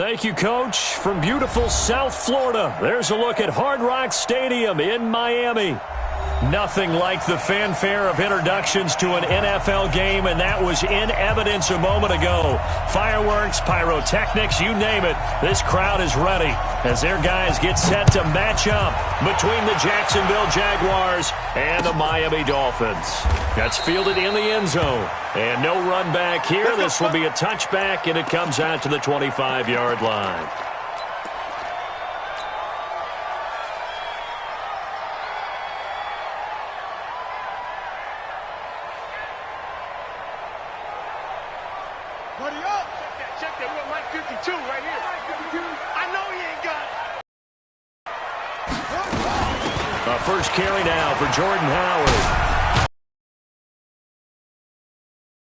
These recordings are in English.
Thank you, Coach. From beautiful South Florida, there's a look at Hard Rock Stadium in Miami. Nothing like the fanfare of introductions to an NFL game, and that was in evidence a moment ago. Fireworks, pyrotechnics, you name it. This crowd is ready as their guys get set to match up between the Jacksonville Jaguars and the Miami Dolphins. That's fielded in the end zone. And no run back here. This will be a touchback, and it comes out to the 25-yard line. Check that. We're Mike 52 right here. I know he ain't got it. A first carry now for Jordan Howard.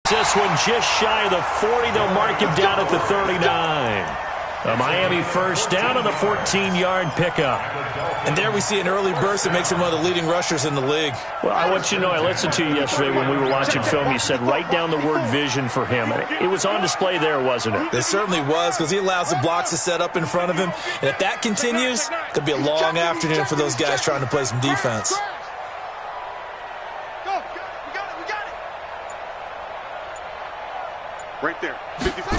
This one just shy of the 40. They'll mark him down at the 39. A Miami first down on the 14-yard pickup. And there we see an early burst that makes him one of the leading rushers in the league. Well, I want you to know, I listened to you yesterday when we were watching film. You said write down the word vision for him. It was on display there, wasn't it? It certainly was, because he allows the blocks to set up in front of him. And if that continues, it could be a long afternoon for those guys trying to play some defense. Right there. 54.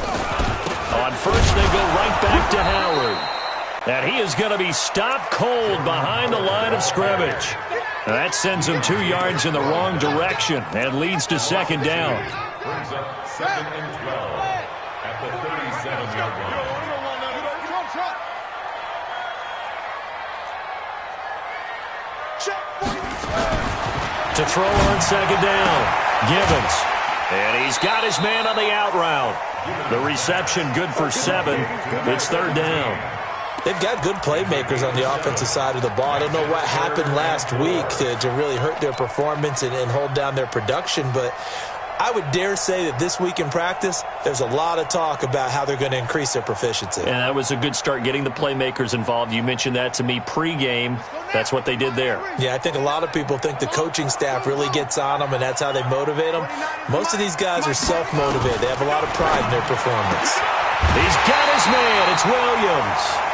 On first, they go right back to Howard. And he is going to be stopped cold behind the line of scrimmage. And that sends him 2 yards in the wrong direction and leads to second down. Brings up 2nd and 12 at the 37-yard line. To throw on second down, Gibbons. And he's got his man on the out route. The reception good for 7. It's third down. They've got good playmakers on the offensive side of the ball. I don't know what happened last week to really hurt their performance and hold down their production, but I would dare say that this week in practice, there's a lot of talk about how they're going to increase their proficiency. And that was a good start, getting the playmakers involved. You mentioned that to me pregame. That's what they did there. Yeah, I think a lot of people think the coaching staff really gets on them, and that's how they motivate them. Most of these guys are self-motivated. They have a lot of pride in their performance. He's got his man. It's Williams.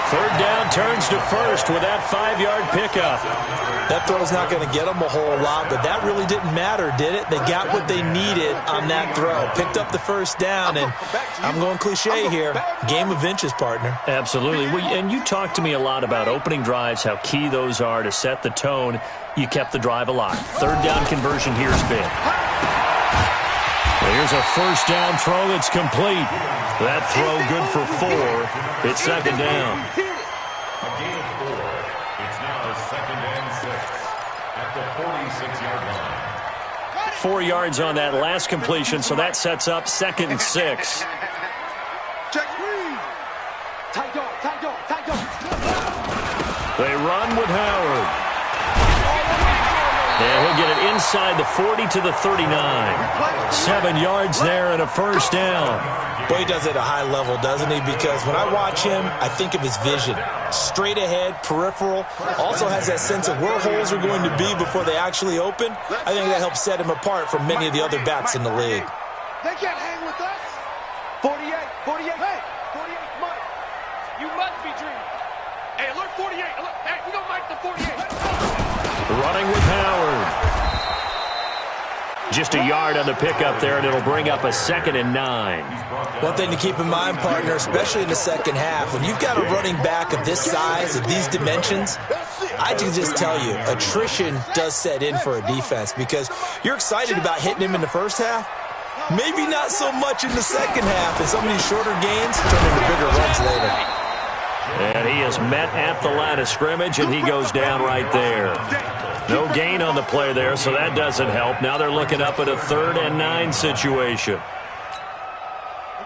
Third down, turns to first with that 5-yard pickup. That throw's not going to get them a whole lot, but that really didn't matter, did it? They got what they needed on that throw. Picked up the first down, and I'm going cliche here. Game of inches, partner. Absolutely. And you talked to me a lot about opening drives, how key those are to set the tone. You kept the drive alive. Third down conversion here is big. Here's a first down throw that's complete. That throw good for 4. It's second down. A gain of 4. It's now 2nd and 6 at the 46-yard line. 4 yards on that last completion, so that sets up 2nd and 6. They run with Howard. And he'll get it inside the 40 to the 39. 7 yards there and a first down. Boy, he does it at a high level, doesn't he? Because when I watch him, I think of his vision. Straight ahead, peripheral. Also has that sense of where holes are going to be before they actually open. I think that helps set him apart from many of the other backs in the league. They can't hang with us. 48, 48. Hey, 48, Mike. You must be dreaming. Hey, alert 48. Alert. Hey, we don't Mike the 48. Running with Howard. Just a yard on the pickup there, and it'll bring up a 2nd and 9. One thing to keep in mind, partner, especially in the second half, when you've got a running back of this size, of these dimensions, I can just tell you, attrition does set in for a defense because you're excited about hitting him in the first half. Maybe not so much in the second half, and some of these shorter gains turn into bigger runs later. And he is met at the line of scrimmage, and he goes down right there. No gain on the play there, so that doesn't help. Now they're looking up at a 3rd and 9 situation.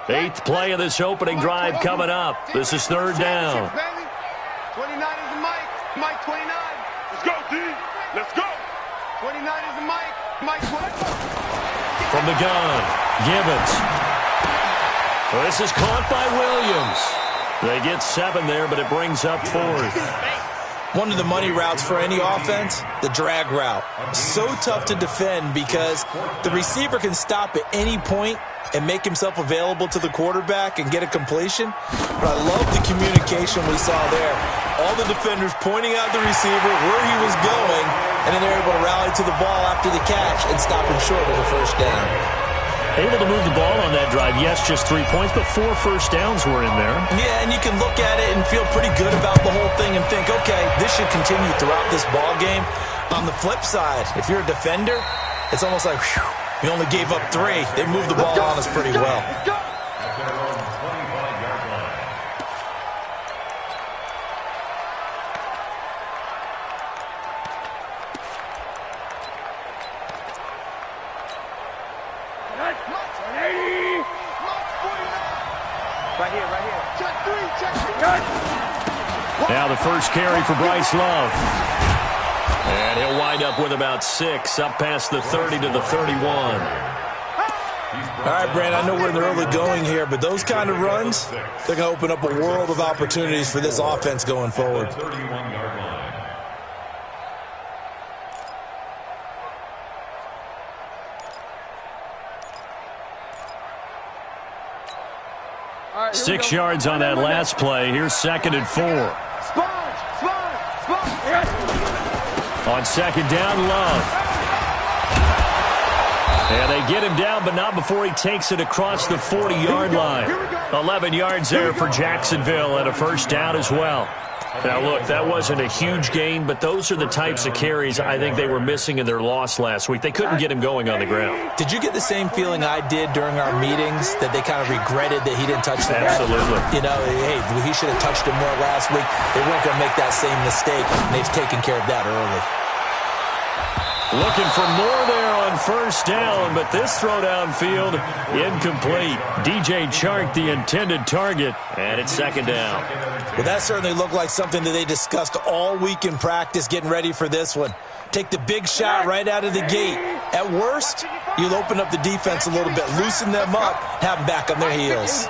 8th play of this opening drive coming up. This is 3rd down. 29 is the Mike. Mike 29. Let's go, D. Let's go. 29 is the Mike. Mike 29. From the gun, Gibbons. Well, this is caught by Williams. They get 7 there, but it brings up 4th. One of the money routes for any offense, the drag route. So tough to defend because the receiver can stop at any point and make himself available to the quarterback and get a completion. But I love the communication we saw there. All the defenders pointing out the receiver, where he was going, and then they're able to rally to the ball after the catch and stop him short of the first down. Able to move the ball on that drive. Yes, just 3 points, but 4 first downs were in there. Yeah, and you can look at it and feel pretty good about the whole thing and think, okay, this should continue throughout this ball game. On the flip side, if you're a defender, it's almost like, whew, we only gave up 3. They moved the ball on us pretty well. Now the first carry for Bryce Love. And he'll wind up with about 6, up past the 30 to the 31. All right, Brand, I know we're in the early going here, but those kind of runs, they're going to open up a world of opportunities for this offense going forward. Right, 6 yards on that last play. Here's 2nd and 4. On 2nd down, Love. And they get him down, but not before he takes it across the 40-yard line. 11 yards there for Jacksonville and a first down as well. Now, look, that wasn't a huge gain, but those are the types of carries I think they were missing in their loss last week. They couldn't get him going on the ground. Did you get the same feeling I did during our meetings, that they kind of regretted that he didn't touch the ball? Absolutely. You know, hey, he should have touched him more last week. They weren't going to make that same mistake, and they've taken care of that early. Looking for more there on first down, but this throw downfield incomplete. DJ Chark, the intended target, and it's 2nd down. Well, that certainly looked like something that they discussed all week in practice, getting ready for this one. Take the big shot right out of the gate. At worst, you'll open up the defense a little bit, loosen them up, have them back on their heels.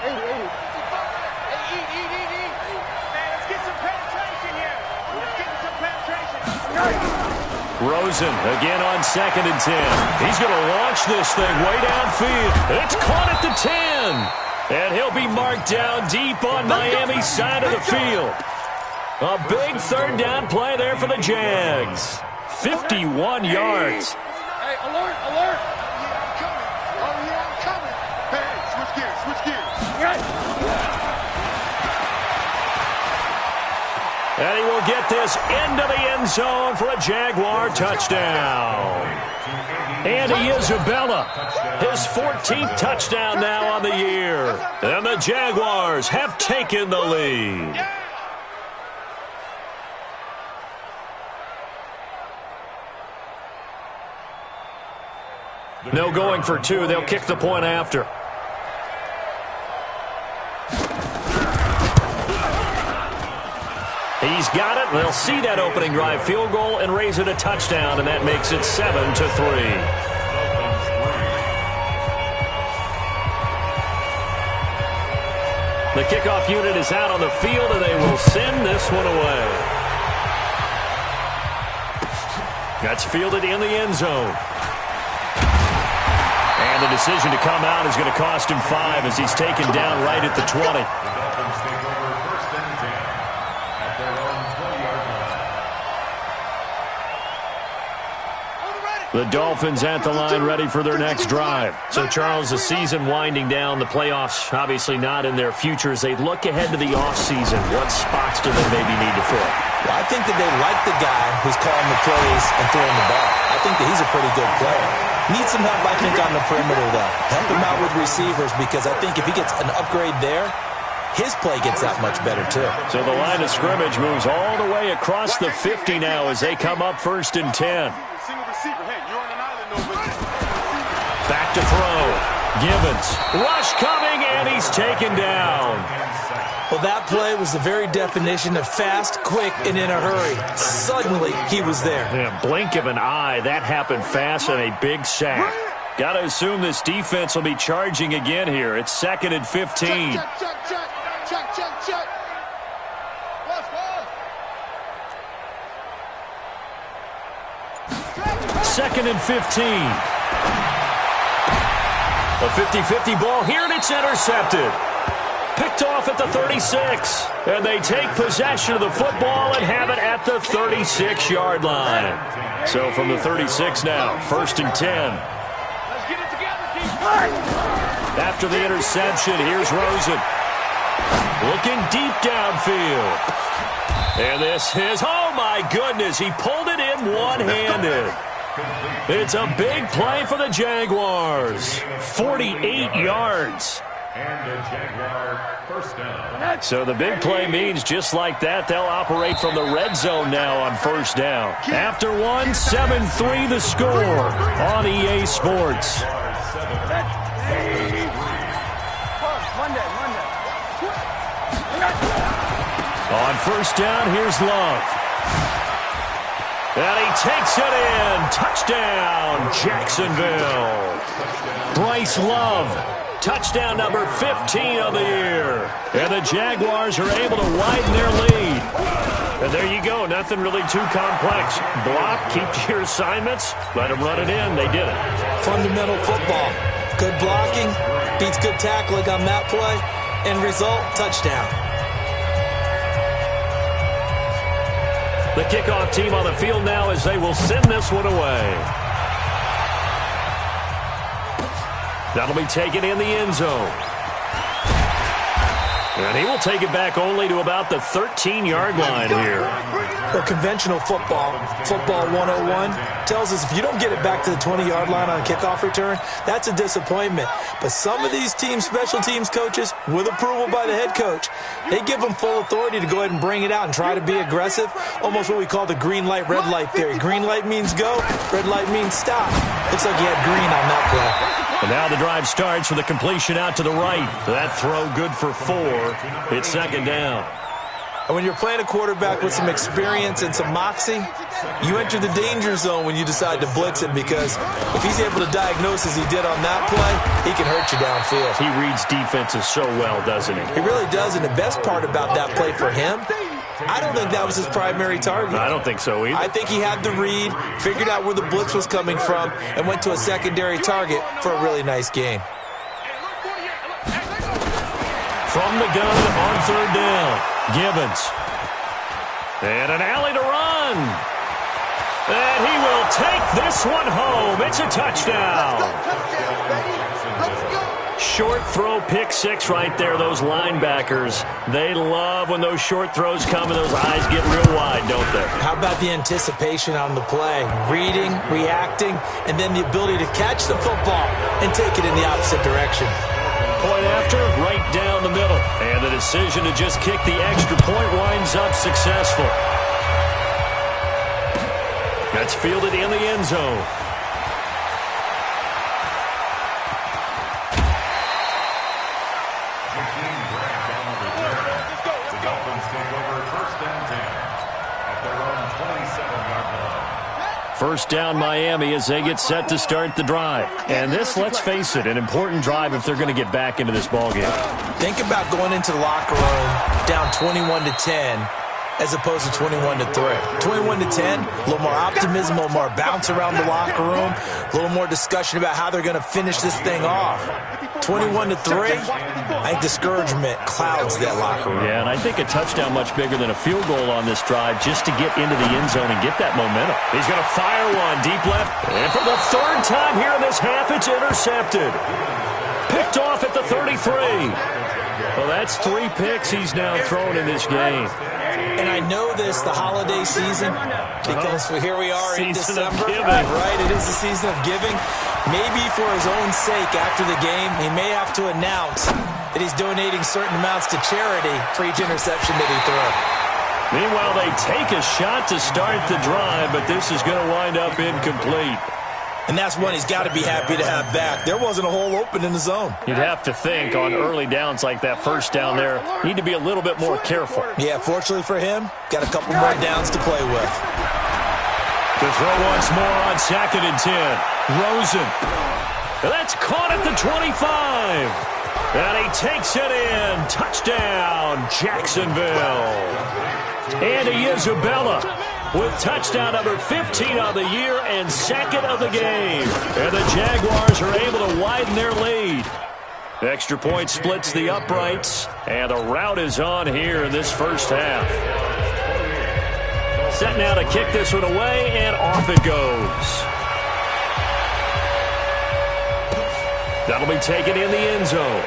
Rosen again on 2nd and 10. He's going to launch this thing way downfield. It's caught at the 10. And he'll be marked down deep on Miami's side of the field. A big 3rd down play there for the Jags. 51 yards. Hey, alert, alert. Oh, yeah, I'm coming. Hey, switch gears, switch gears. And he will get this into the end zone for a Jaguar touchdown. Andy Isabella, his 14th touchdown now on the year. And the Jaguars have taken the lead. No going for 2. They'll kick the point after. He's got it. They'll see that opening drive field goal and raise it a touchdown, and that makes it 7-3. The kickoff unit is out on the field, and they will send this one away. That's fielded in the end zone. And the decision to come out is going to cost him 5 as he's taken down right at the 20. The Dolphins at the line ready for their next drive. So, Charles, the season winding down, the playoffs obviously not in their future. As they look ahead to the offseason, what spots do they maybe need to fill? Well, I think that they like the guy who's calling the plays and throwing the ball. I think that he's a pretty good player. Needs some help, I think, on the perimeter, though. Help him out with receivers, because I think if he gets an upgrade there, his play gets that much better, too. So the line of scrimmage moves all the way across the 50 now as they come up 1st and 10. Back to throw. Gibbons. Rush coming, and he's taken down. Well, that play was the very definition of fast, quick, and in a hurry. Suddenly, he was there. Yeah, blink of an eye. That happened fast and a big sack. Got to assume this defense will be charging again here. It's 2nd and 15. Check. 2nd and 15. A 50-50 ball here, and it's intercepted. Picked off at the 36. And they take possession of the football and have it at the 36-yard line. So from the 36 now, 1st and 10. Let's get it together, Keith. After the interception, here's Rosen. Looking deep downfield. And this is, oh my goodness, he pulled it in one-handed. It's a big play for the Jaguars. 48 yards. And a Jaguar first down. So the big play means just like that, they'll operate from the red zone now on 1st down. After one, 7-3 the score on EA Sports. On 1st down, here's Love. And he takes it in. Touchdown, Jacksonville. Bryce Love. Touchdown number 15 of the year. And the Jaguars are able to widen their lead. And there you go. Nothing really too complex. Block, keep to your assignments, let them run it in. They did it. Fundamental football. Good blocking beats good tackling on that play. End result, touchdown. The kickoff team on the field now as they will send this one away. That'll be taken in the end zone. And he will take it back only to about the 13-yard line here. Well, conventional football, football 101, tells us if you don't get it back to the 20-yard line on a kickoff return, that's a disappointment. But some of these teams, special teams coaches, with approval by the head coach, they give them full authority to go ahead and bring it out and try to be aggressive, almost what we call the green light, red light theory. Green light means go, red light means stop. Looks like he had green on that play. And now the drive starts with a completion out to the right. That throw good for 4. It's 2nd down. And when you're playing a quarterback with some experience and some moxie, you enter the danger zone when you decide to blitz him, because if he's able to diagnose as he did on that play, he can hurt you downfield. He reads defenses so well, doesn't he? He really does, and the best part about that play for him, I don't think that was his primary target. I don't think so either. I think he had the read, figured out where the blitz was coming from, and went to a secondary target for a really nice game. From the gun on 3rd down, Gibbons. And an alley to run. And he will take this one home. It's a touchdown. Short throw, pick 6 right there. Those linebackers, they love when those short throws come and those eyes get real wide, don't they? How about the anticipation on the play? Reading, reacting, and then the ability to catch the football and take it in the opposite direction. Point after, right down the middle. And the decision to just kick the extra point winds up successful. That's fielded in the end zone. The Dolphins take over 1st and 10 at their own 27-yard line. 1st down Miami as they get set to start the drive. And this, let's face it, an important drive if they're going to get back into this ballgame. Think about going into the locker room down 21-10 as opposed to 21-3. 21-10, a little more optimism, a little more bounce around the locker room, a little more discussion about how they're going to finish this thing off. 21-3, I think discouragement clouds that locker room. Yeah, and I think a touchdown much bigger than a field goal on this drive just to get into the end zone and get that momentum. He's going to fire one deep left. And for the 3rd time here in this half, it's intercepted. Picked off at the 33. Well, that's 3 picks he's now thrown in this game. And I know this, the holiday season, because here we are in December, right? It is the season of giving. Maybe for his own sake, after the game, he may have to announce that he's donating certain amounts to charity for each interception that he threw. Meanwhile, they take a shot to start the drive, but this is going to wind up incomplete. And that's one he's got to be happy to have back. There wasn't a hole open in the zone. You'd have to think on early downs like that 1st down there, need to be a little bit more careful. Yeah, fortunately for him, got a couple more downs to play with. To throw once more on 2nd and 10. Rosen. That's caught at the 25. And he takes it in. Touchdown, Jacksonville. Andy Isabella with touchdown number 15 on the year and second of the game. And the Jaguars are able to widen their lead. Extra point splits the uprights, and the route is on here in this first half. Set now to kick this one away, and off it goes. That'll be taken in the end zone.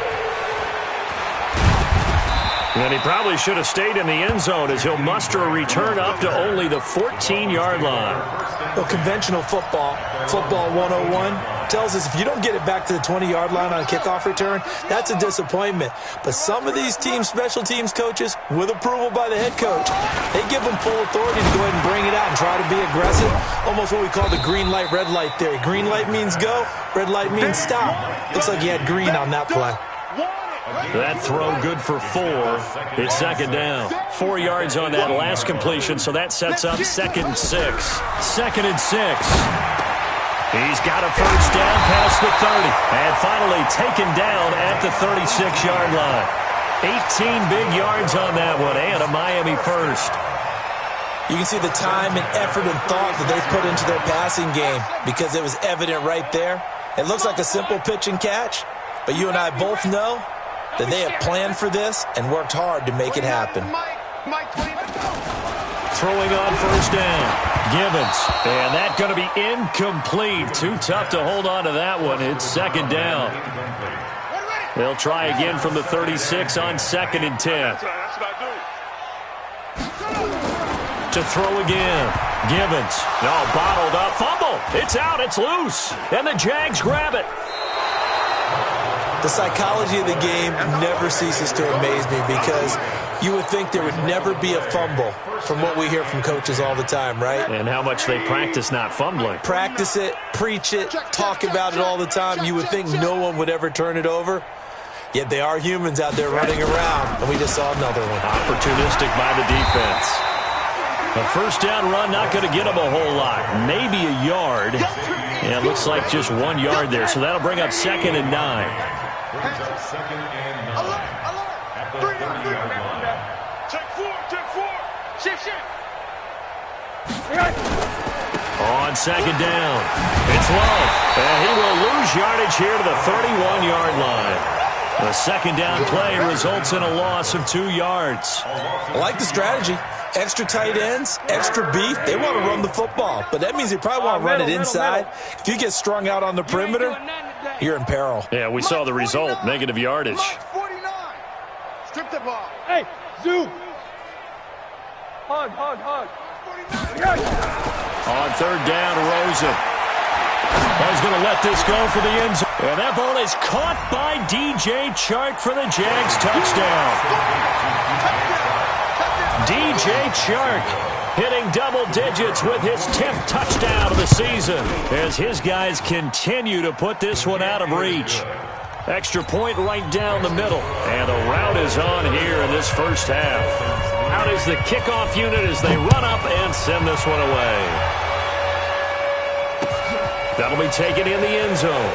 And he probably should have stayed in the end zone as he'll muster a return up to only the 14-yard line. Well, conventional football 101, tells us if you don't get it back to the 20-yard line on a kickoff return, that's a disappointment. But some of these teams, special teams coaches, with approval by the head coach, they give them full authority to go ahead and bring it out and try to be aggressive. Almost what we call the green light, red light theory. Green light means go, red light means stop. Looks like he had green on that play. That throw good for 4. It's second down. 4 yards on that last completion, so that sets up second and 6. Second and 6. He's got a first down past the 30. And finally taken down at the 36-yard line. 18 big yards on that one, and a Miami first. You can see the time and effort and thought that they put into their passing game because it was evident right there. It looks like a simple pitch and catch, but you and I both know that they have planned for this and worked hard to make it happen. Throwing on first down. Givens. And that's going to be incomplete. Too tough to hold on to that one. It's second down. They'll try again from the 36 on second and 10. To throw again. Givens. No, bottled up. Fumble. It's out. It's loose. And the Jags grab it. The psychology of the game never ceases to amaze me because you would think there would never be a fumble from what we hear from coaches all the time, right? And how much they practice not fumbling. Practice it, preach it, talk about it all the time. You would think no one would ever turn it over. Yet they are humans out there running around, and we just saw another one. Opportunistic by the defense. A first down run, not going to get them a whole lot. Maybe a yard. And it looks like just 1 yard there, so that'll bring up second and 9. Brings up second and 9 at the 30-yard line. Check 4. Shift. On second down, it's Love. And he will lose yardage here to the 31-yard line. The second down play results in a loss of 2 yards. I like the strategy. Extra tight ends, extra beef. They want to run the football, but that means they probably want to run it inside. If you get strung out on the perimeter, you're in peril. Yeah, we saw the result, negative yardage. 49. Strip the ball. Hey, zoom. Hug. On third down, Rosen. He's going to let this go for the end zone. And that ball is caught by DJ Chark for the Jags touchdown. DJ Chark hitting double digits with his 10th touchdown of the season as his guys continue to put this one out of reach. Extra point right down the middle, and the route is on here in this first half. Out is the kickoff unit as they run up and send this one away. That'll be taken in the end zone.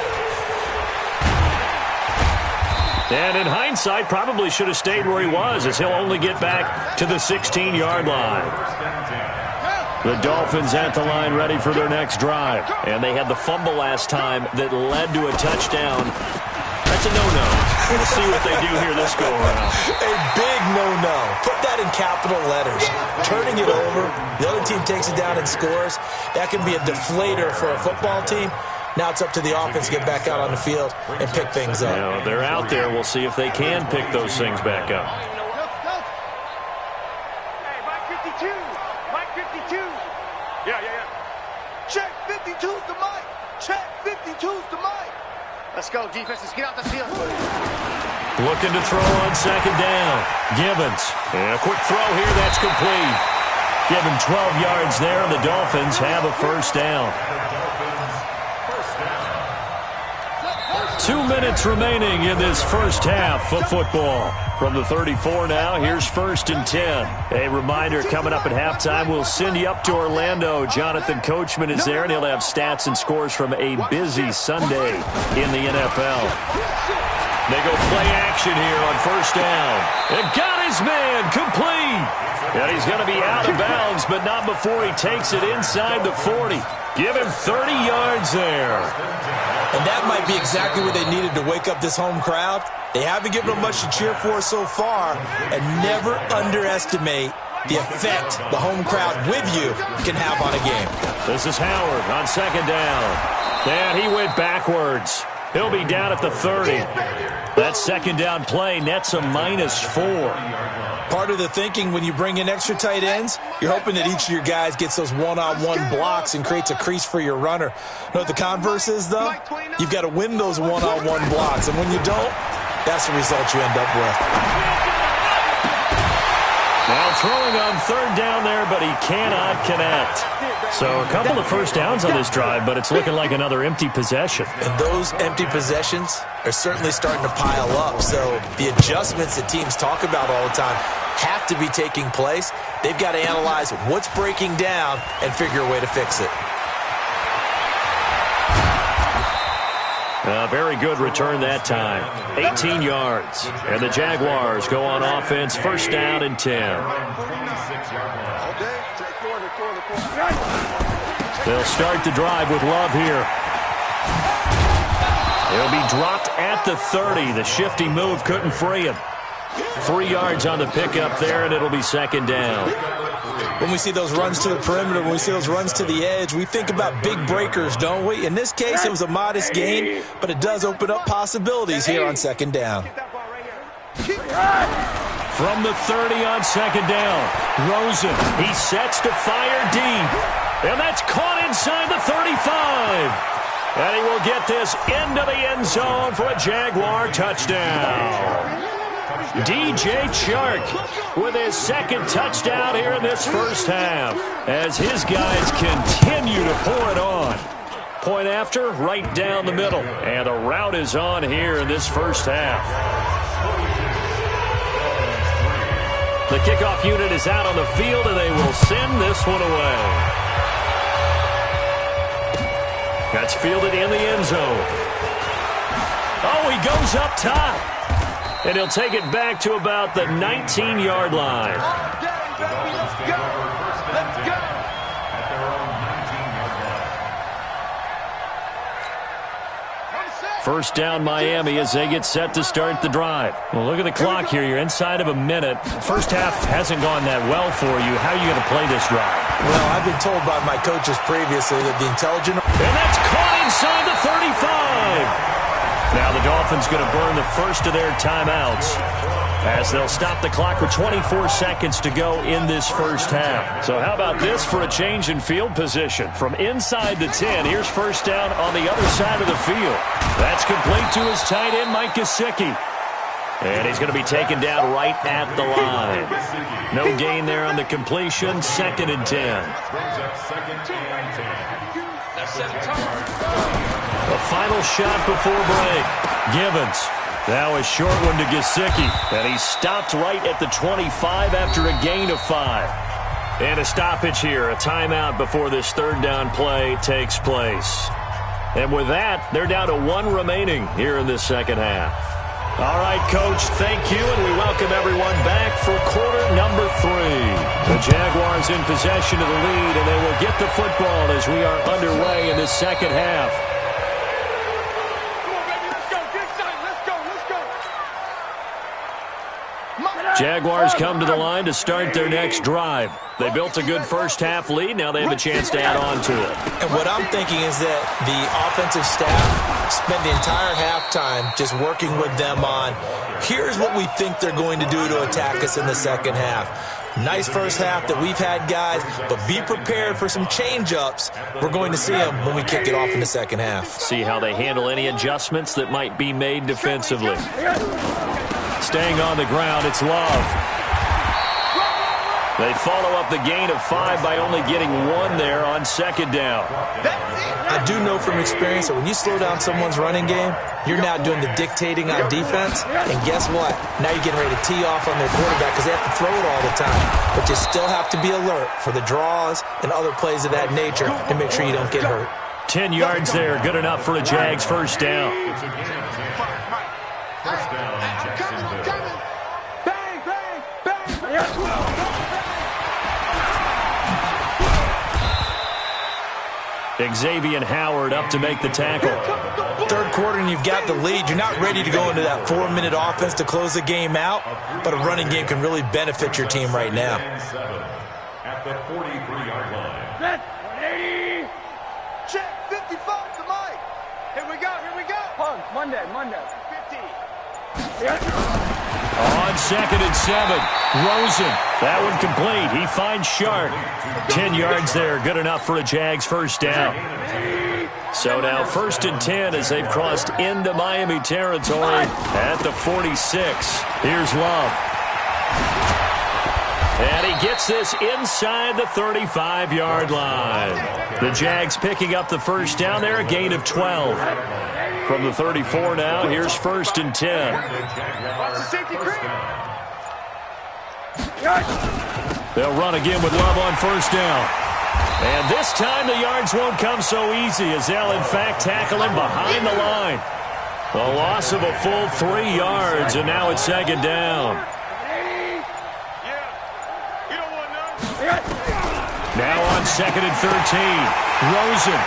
And in hindsight, probably should have stayed where he was as he'll only get back to the 16-yard line. The Dolphins at the line ready for their next drive. And they had the fumble last time that led to a touchdown. That's a no-no. We'll see what they do here this go-around. A big no-no. Put that in capital letters. Turning it over, the other team takes it down and scores. That can be a deflator for a football team. Now it's up to the offense to get back out on the field and pick things up. You know, they're out there. We'll see if they can pick those things back up. Hey, Mike 52. Yeah. Check 52's the Mike. Check 52's the Mike. Let's go, defense. Let's get out the field. Looking to throw on second down. Givens. And a quick throw here. That's complete. Given 12 yards there, and the Dolphins have a first down. 2 minutes remaining in this first half of football. From the 34 now, here's first and 10. A reminder, coming up at halftime, we'll send you up to Orlando. Jonathan Coachman is there, and he'll have stats and scores from a busy Sunday in the NFL. They go play action here on first down. And got his man complete. And he's going to be out of bounds, but not before he takes it inside the 40. Give him 30 yards there. And that might be exactly what they needed to wake up this home crowd. They haven't given them much to cheer for so far, and never underestimate the effect the home crowd with you can have on a game. This is Howard on second down. And he went backwards. He'll be down at the 30. That second down play nets a -4. Part of the thinking when you bring in extra tight ends, you're hoping that each of your guys gets those one-on-one blocks and creates a crease for your runner. You know what the converse is, though? You've got to win those one-on-one blocks, and when you don't, that's the result you end up with. Now throwing on third down there, but he cannot connect. So a couple of first downs on this drive, but it's looking like another empty possession. And those empty possessions are certainly starting to pile up. So the adjustments that teams talk about all the time have to be taking place. They've got to analyze what's breaking down and figure a way to fix it. A very good return that time. 18 yards. And the Jaguars go on offense, first down and 10. They'll start the drive with Love here. He'll be dropped at the 30. The shifty move couldn't free him. 3 yards on the pickup there, and it'll be second down. When we see those runs to the perimeter, when we see those runs to the edge, we think about big breakers, don't we? In this case, it was a modest gain, but it does open up possibilities here on second down. From the 30 on second down, Rosen, he sets to fire deep. And that's caught inside the 35. And he will get this into the end zone for a Jaguar touchdown. DJ Chark with his second touchdown here in this first half as his guys continue to pour it on. Point after, right down the middle. And the route is on here in this first half. The kickoff unit is out on the field, and they will send this one away. That's fielded in the end zone. Oh, he goes up top. And he'll take it back to about the 19-yard line. First down Miami as they get set to start the drive. Well, look at the clock here. You're inside of a minute. First half hasn't gone that well for you. How are you going to play this drive? Well, I've been told by my coaches previously that the intelligent... And that's caught inside the 35. Now the Dolphins going to burn the first of their timeouts as they'll stop the clock with 24 seconds to go in this first half. So how about this for a change in field position? From inside the 10, here's first down on the other side of the field. That's complete to his tight end, Mike Gesicki. And he's going to be taken down right at the line. No gain there on the completion, second and 10. A final shot before break. Givens. Now a short one to Gesicki. And he's stopped right at the 25 after a gain of 5. And a stoppage here. A timeout before this third down play takes place. And with that, they're down to 1 remaining here in this second half. All right, Coach, thank you, and we welcome everyone back for quarter number 3. The Jaguars in possession of the lead, and they will get the football as we are underway in this second half. Jaguars come to the line to start their next drive. They built a good first half lead. Now they have a chance to add on to it. And what I'm thinking is that the offensive staff spent the entire halftime just working with them on, here's what we think they're going to do to attack us in the second half. Nice first half that we've had, guys, but be prepared for some change-ups. We're going to see them when we kick it off in the second half. See how they handle any adjustments that might be made defensively. Staying on the ground, it's Love. They follow up the gain of 5 by only getting 1 there on second down. I do know from experience that when you slow down someone's running game, you're now doing the dictating on defense. And guess what? Now you're getting ready to tee off on their quarterback because they have to throw it all the time. But you still have to be alert for the draws and other plays of that nature to make sure you don't get hurt. 10 yards there, good enough for a Jags first down. Xavier Howard up to make the tackle. Third quarter and you've got the lead. You're not ready to go into that 4-minute offense to close the game out, but a running game can really benefit your team right now. At the 43-yard line. Set. 180. Check. 55 to Mike. Here we go. Punt. Monday. 50. On 2nd and 7, Rosen. That one complete. He finds Shark. 10 yards there. Good enough for a Jags first down. So now 1st and 10 as they've crossed into Miami territory at the 46. Here's Love. And he gets this inside the 35-yard line. The Jags picking up the first down there, a gain of 12. From the 34 now, here's 1st and 10. Watch the safety creep. They'll run again with Love on first down. And this time the yards won't come so easy as they'll in fact tackle him behind the line. A loss of a full 3 yards, and now it's 2nd down. Now on 2nd and 13, Rosen.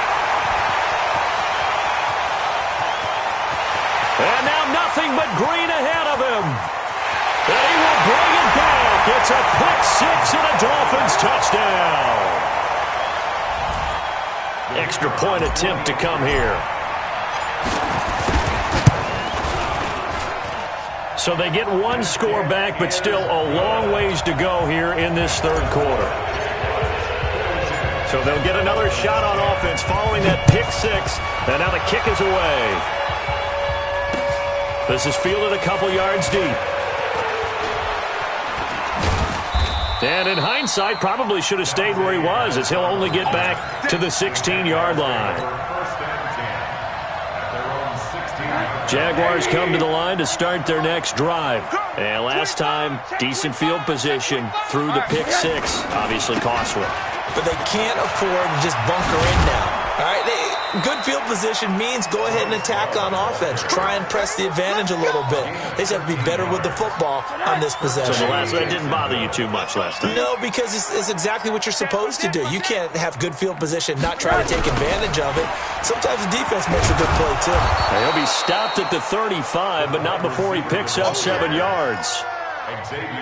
And now nothing but green ahead of him. And he will bring it back. It's a pick 6 and a Dolphins touchdown. Extra point attempt to come here. So they get 1 score back, but still a long ways to go here in this 3rd quarter. So they'll get another shot on offense following that pick 6. And now the kick is away. This is fielded a couple yards deep. And in hindsight, probably should have stayed where he was, as he'll only get back to the 16-yard line. Jaguars come to the line to start their next drive. And last time, decent field position through the pick 6. Obviously costly. But they can't afford to just bunker in now. All right, good field position means go ahead and attack on offense. Try and press the advantage a little bit. They just have to be better with the football on this possession. So the last one didn't bother you too much last time? No, because it's exactly what you're supposed to do. You can't have good field position, not try to take advantage of it. Sometimes the defense makes a good play, too. He'll be stopped at the 35, but not before he picks up 7 yards.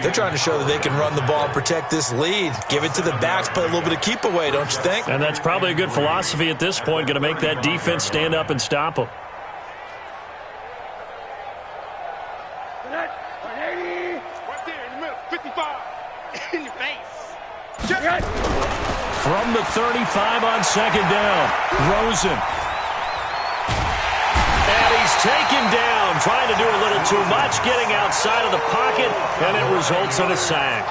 They're trying to show that they can run the ball and protect this lead. Give it to the backs, play a little bit of keep away, don't you think? And that's probably a good philosophy at this point, going to make that defense stand up and stop them. 180. Right there in the middle. 55. In your face. Check. From the 35 on 2nd down, Rosen. And he's taken down, trying to do a little too much, getting outside of the pocket, and it results in a sack.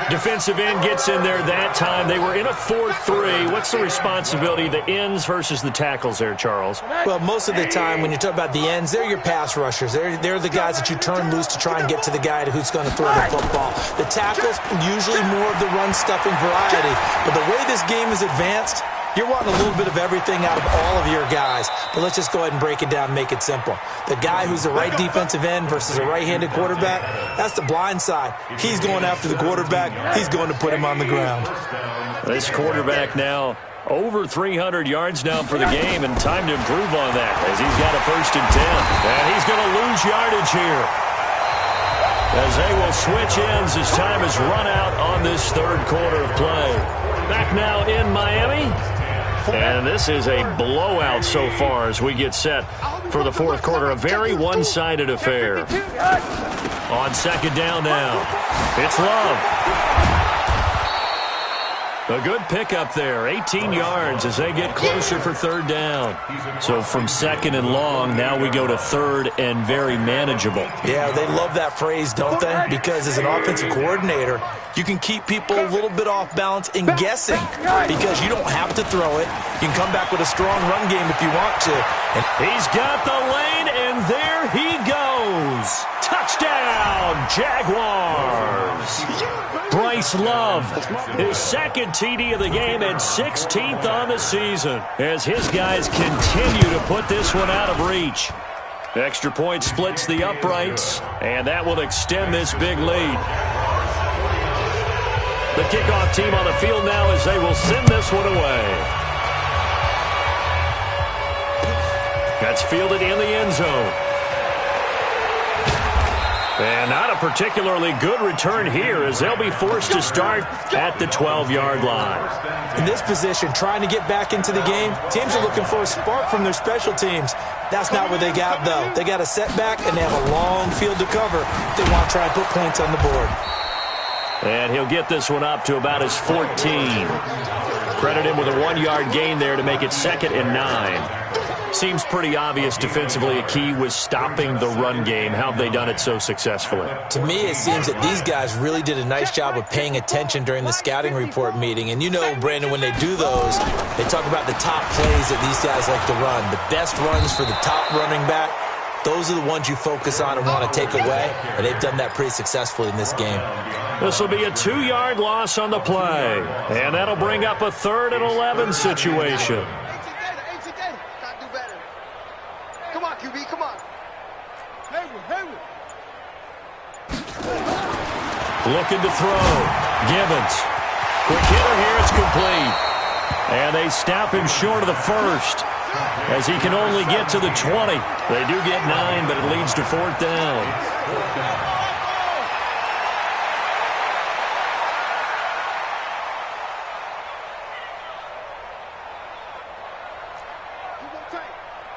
Defensive end gets in there that time. They were in a 4-3. What's the responsibility, the ends versus the tackles there, Charles? Well, most of the time when you talk about the ends, they're your pass rushers. They're the guys that you turn loose to try and get to the guy who's going to throw the football. The tackles, usually more of the run-stuffing variety. But the way this game is advanced, you're wanting a little bit of everything out of all of your guys. But let's just go ahead and break it down and make it simple. The guy who's the right defensive end versus a right-handed quarterback, that's the blind side. He's going after the quarterback. He's going to put him on the ground. This quarterback now over 300 yards now for the game, and time to improve on that as he's got a 1st and 10. And he's going to lose yardage here as they will switch ends as time is run out on this 3rd quarter of play. Back now in Miami. And this is a blowout so far as we get set for the 4th quarter. A very one-sided affair. On 2nd down now, it's Love. A good pickup there, 18 yards as they get closer for 3rd down. So from 2nd and long, now we go to 3rd and very manageable. Yeah, they love that phrase, don't they? Because as an offensive coordinator, you can keep people a little bit off balance and guessing because you don't have to throw it. You can come back with a strong run game if you want to. And he's got the lane, and there he goes. Touchdown, Jaguars. Bryce Love, his 2nd TD of the game and 16th on the season as his guys continue to put this one out of reach. Extra point splits the uprights, and that will extend this big lead. The kickoff team on the field now as they will send this one away. That's fielded in the end zone. And not a particularly good return here as they'll be forced to start at the 12-yard line. In this position, trying to get back into the game, teams are looking for a spark from their special teams. That's not what they got, though. They got a setback, and they have a long field to cover if they want to try and put points on the board. And he'll get this one up to about his 14. Credit him with a 1-yard gain there to make it 2nd and 9. Seems pretty obvious defensively a key was stopping the run game. How have they done it so successfully? To me, it seems that these guys really did a nice job of paying attention during the scouting report meeting. And you know, Brandon, when they do those, they talk about the top plays that these guys like to run. The best runs for the top running back, those are the ones you focus on and want to take away. And they've done that pretty successfully in this game. This will be a 2-yard loss on the play. And that'll bring up a 3rd and 11 situation. QB, come on. Hayward. Looking to throw. Gibbons. Quick hitter here. It's complete. And they stop him short of the 1st as he can only get to the 20. They do get 9, but it leads to 4th down.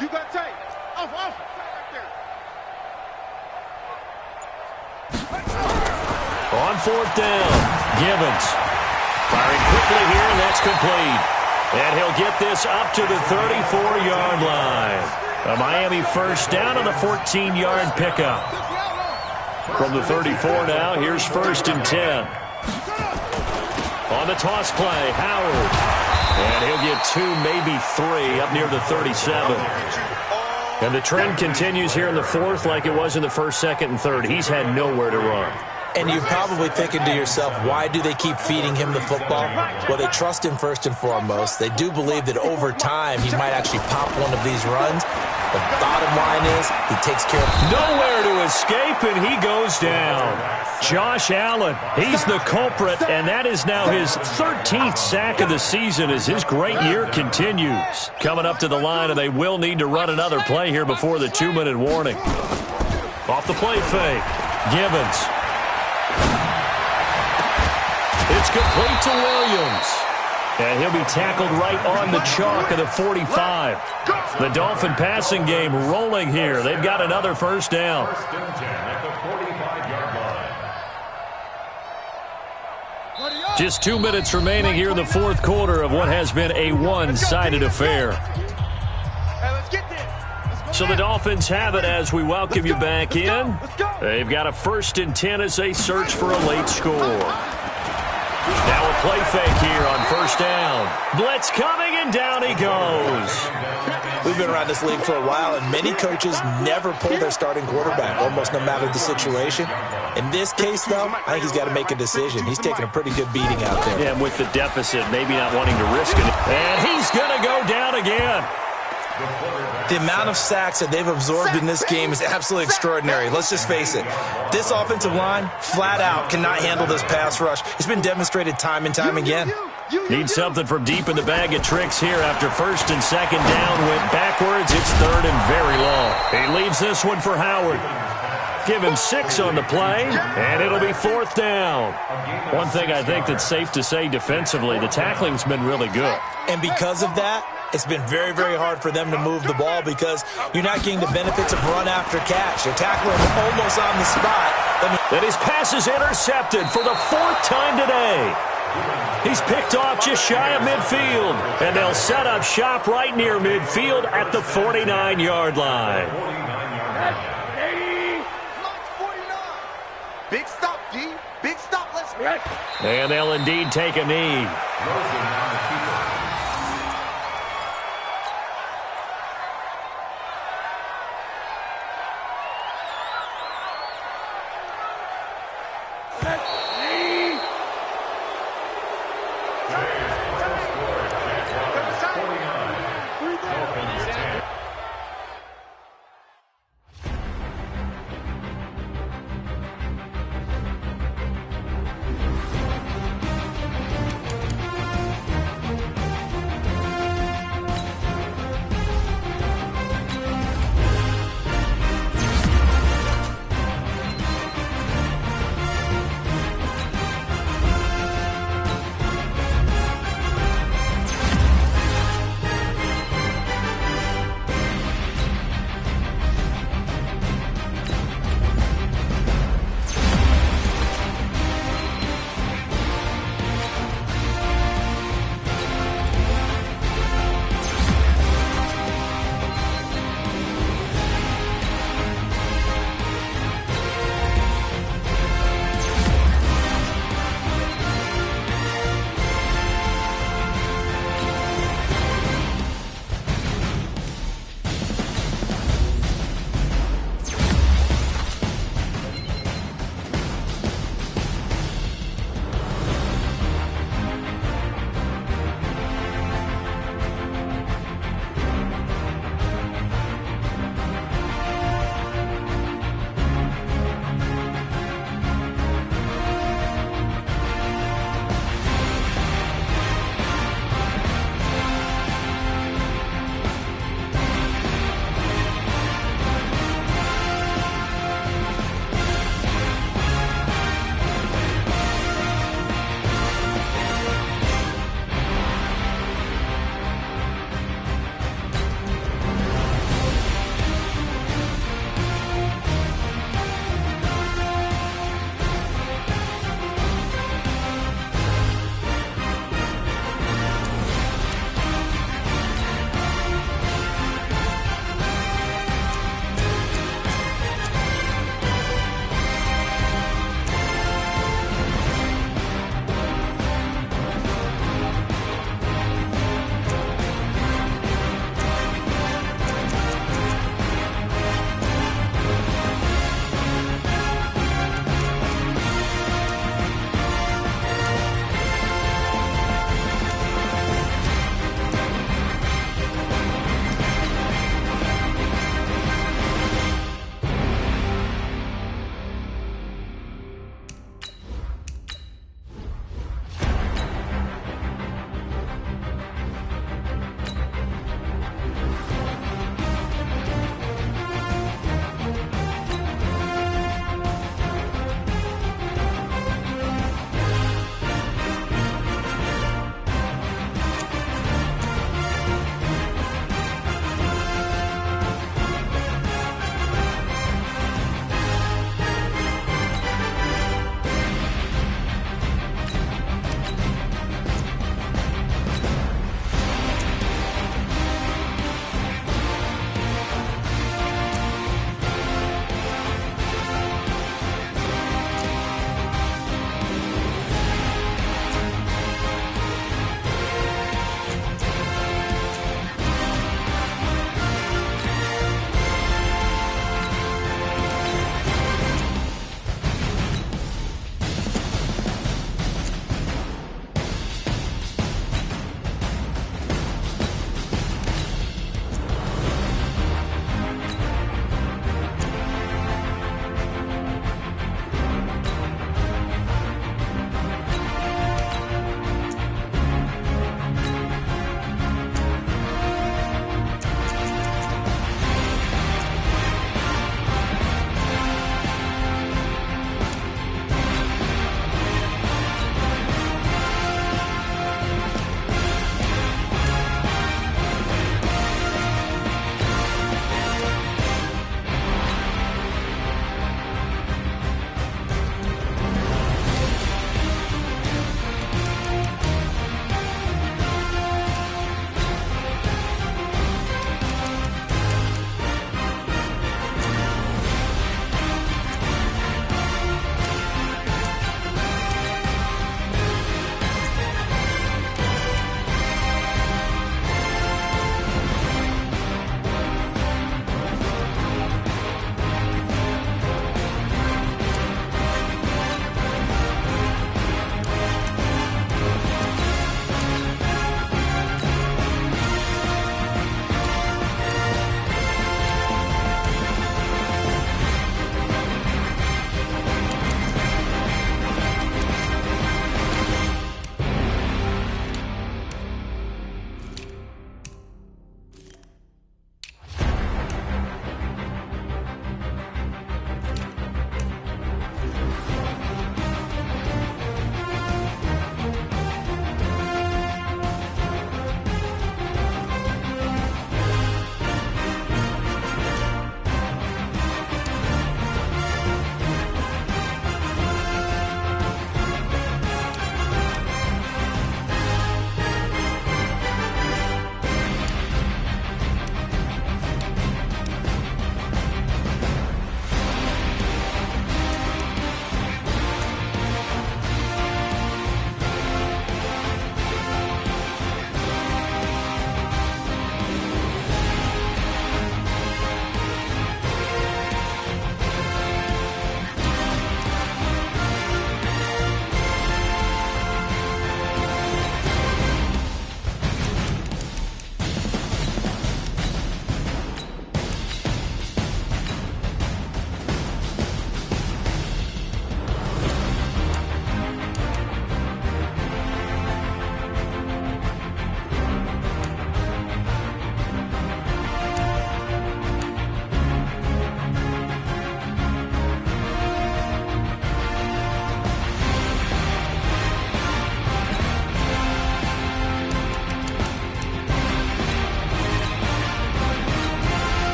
You got tape. Off. Right there. On 4th down, Gibbons firing quickly here, and that's complete. And he'll get this up to the 34-yard line. A Miami 1st down on the 14-yard pickup. From the 34 now, here's 1st and 10. On the toss play, Howard. And he'll get 2, maybe 3, up near the 37. And the trend continues here in the 4th like it was in the 1st, 2nd, and 3rd. He's had nowhere to run. And you're probably thinking to yourself, why do they keep feeding him the football? Well, they trust him first and foremost. They do believe that over time he might actually pop one of these runs. The bottom line is he takes care of nowhere to escape, and he goes down. Josh Allen, he's the culprit, and that is now his 13th sack of the season as his great year continues. Coming up to the line, and they will need to run another play here before the 2-minute warning. Off the play fake, Gibbons. It's complete to Williams. And he'll be tackled right on the chalk of the 45. The Dolphin passing game rolling here. They've got another 1st down. Just 2 minutes remaining here in the 4th quarter of what has been a one-sided affair. So the Dolphins have it as we welcome you back in. They've got a 1st and 10 as they search for a late score. Now a play fake here on 1st down. Blitz coming, and down he goes. We've been around this league for a while, and many coaches never pull their starting quarterback, almost no matter the situation. In this case, though, I think he's got to make a decision. He's taking a pretty good beating out there. Yeah, and with the deficit, maybe not wanting to risk it. And he's going to go down again. The amount of sacks that they've absorbed in this game is absolutely extraordinary. Let's just face it. This offensive line, flat out, cannot handle this pass rush. It's been demonstrated time and time again. Need something from deep in the bag of tricks here after 1st and 2nd down. Went backwards. It's 3rd and very long. He leaves this one for Howard. Give him 6 on the play, and it'll be 4th down. One thing I think that's safe to say defensively, the tackling's been really good. And because of that, it's been very, very hard for them to move the ball because you're not getting the benefits of run after catch. They're tackling almost on the spot. And his pass is intercepted for the 4th time today. He's picked off just shy of midfield, and they'll set up shop right near midfield at the 49-yard line. Big stop, D. Big stop. Let's go. And they'll indeed take a knee.